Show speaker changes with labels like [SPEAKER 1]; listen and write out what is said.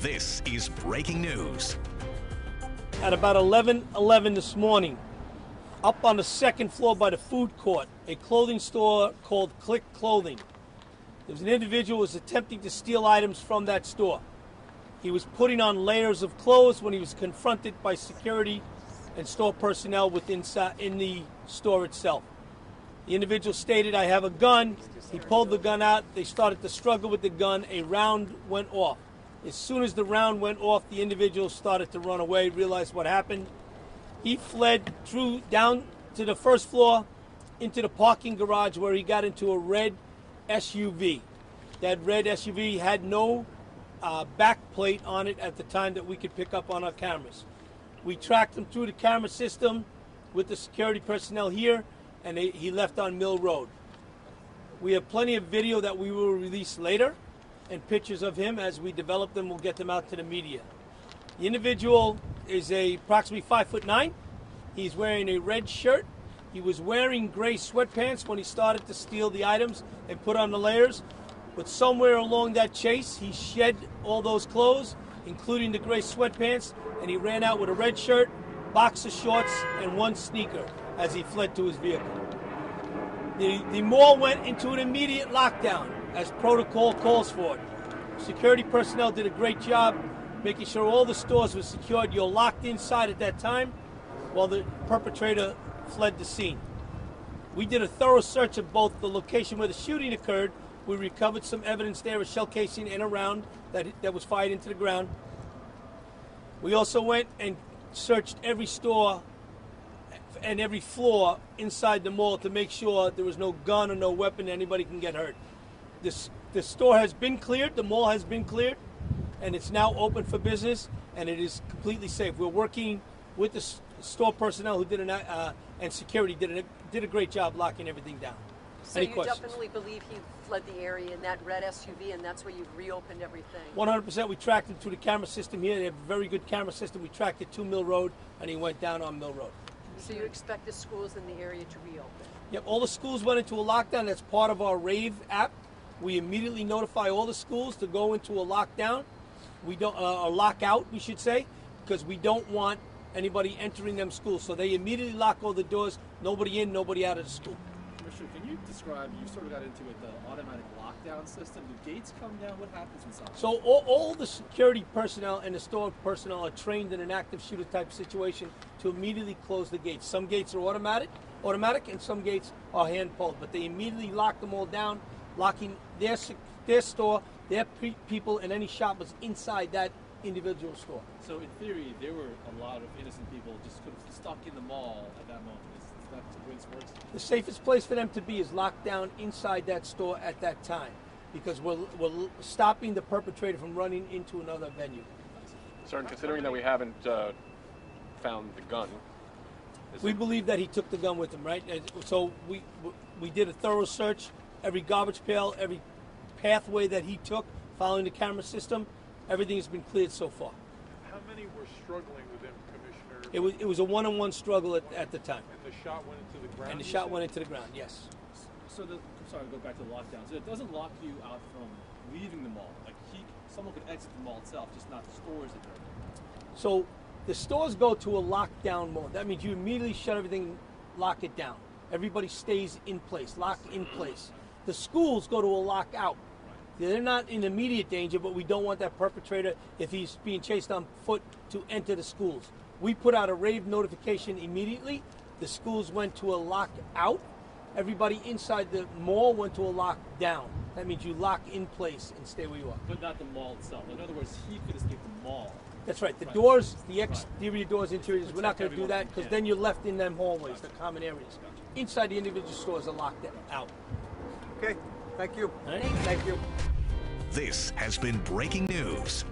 [SPEAKER 1] This is breaking news.
[SPEAKER 2] At about 11:11 this morning, up on the second floor by the food court, a clothing store called Click Clothing. There was an individual who was attempting to steal items from that store. He was putting on layers of clothes when he was confronted by security and store personnel in the store itself. The individual stated, "I have a gun." He pulled the gun out. They started to struggle with the gun. A round went off. As soon as the round went off, the individual started to run away, realized what happened. He fled down to the first floor into the parking garage where he got into a red SUV. That red SUV had no back plate on it at the time that we could pick up on our cameras. We tracked him through the camera system with the security personnel here, and he left on Mill Road. We have plenty of video that we will release later, and pictures of him. As we develop them, we'll get them out to the media. The individual is approximately 5'9". He's wearing a red shirt. He was wearing gray sweatpants when he started to steal the items and put on the layers. But somewhere along that chase, he shed all those clothes, including the gray sweatpants, and he ran out with a red shirt, boxer shorts, and one sneaker as he fled to his vehicle. The mall went into an immediate lockdown, as protocol calls for it. Security personnel did a great job making sure all the stores were secured. You're locked inside at that time while the perpetrator fled the scene. We did a thorough search of both the location where the shooting occurred. We recovered some evidence there, a shell casing and a round that was fired into the ground. We also went and searched every store and every floor inside the mall to make sure there was no gun or no weapon, anybody can get hurt. The store has been cleared, the mall has been cleared, and it's now open for business, and it is completely safe. We're working with the store personnel who and security did a great job locking everything down.
[SPEAKER 3] So
[SPEAKER 2] Any
[SPEAKER 3] you
[SPEAKER 2] questions?
[SPEAKER 3] definitely believe he fled the area in that red SUV, and that's where you've reopened everything?
[SPEAKER 2] 100%. We tracked him through the camera system here. They have a very good camera system. We tracked it to Mill Road, and he went down on Mill Road.
[SPEAKER 3] So you expect the schools in the area to reopen?
[SPEAKER 2] Yep, all the schools went into a lockdown. That's part of our RAVE app. We immediately notify all the schools to go into a lockdown. We don't a lockout, we should say, because we don't want anybody entering them schools. So they immediately lock all the doors. Nobody in, nobody out of the school.
[SPEAKER 4] Commissioner, can you describe? You sort of got into it, the automatic lockdown system. Do gates come down? What happens inside?
[SPEAKER 2] So all the security personnel and the store personnel are trained in an active shooter type situation to immediately close the gates. Some gates are automatic, and some gates are hand pulled. But they immediately lock them all down, locking their store, their people, and any shoppers inside that individual store.
[SPEAKER 4] So in theory, there were a lot of innocent people just sort of stuck in the mall at that moment. Is that the way it works?
[SPEAKER 2] The safest place for them to be is locked down inside that store at that time, because we're stopping the perpetrator from running into another venue.
[SPEAKER 5] Sir, and considering that we haven't found the gun,
[SPEAKER 2] we believe that he took the gun with him, right? So we did a thorough search, every garbage pail, every pathway that he took, following the camera system. Everything has been cleared so far.
[SPEAKER 6] How many were struggling with him, Commissioner?
[SPEAKER 2] It was a one-on-one struggle at the time.
[SPEAKER 6] And the shot went into the ground?
[SPEAKER 2] And the shot went into the ground, yes.
[SPEAKER 4] So I'm sorry, go back to the lockdown. So it doesn't lock you out from leaving the mall. Like someone could exit the mall itself, just not the stores that they're in.
[SPEAKER 2] So the stores go to a lockdown mode. That means you immediately shut everything, lock it down. Everybody stays in place, locked in place. The schools go to a lockout. They're not in immediate danger, but we don't want that perpetrator, if he's being chased on foot, to enter the schools. We put out a RAVE notification immediately. The schools went to a lockout. Everybody inside the mall went to a lockdown. That means you lock in place and stay where you are.
[SPEAKER 4] But not the mall itself. In other words, he could escape the mall.
[SPEAKER 2] That's right. The doors, the exterior doors, interiors, we're not going to do that, because then you're left in them hallways, the common areas. Inside the individual stores are locked out.
[SPEAKER 7] Okay, thank you.
[SPEAKER 2] All right? Thank you.
[SPEAKER 1] This has been breaking news.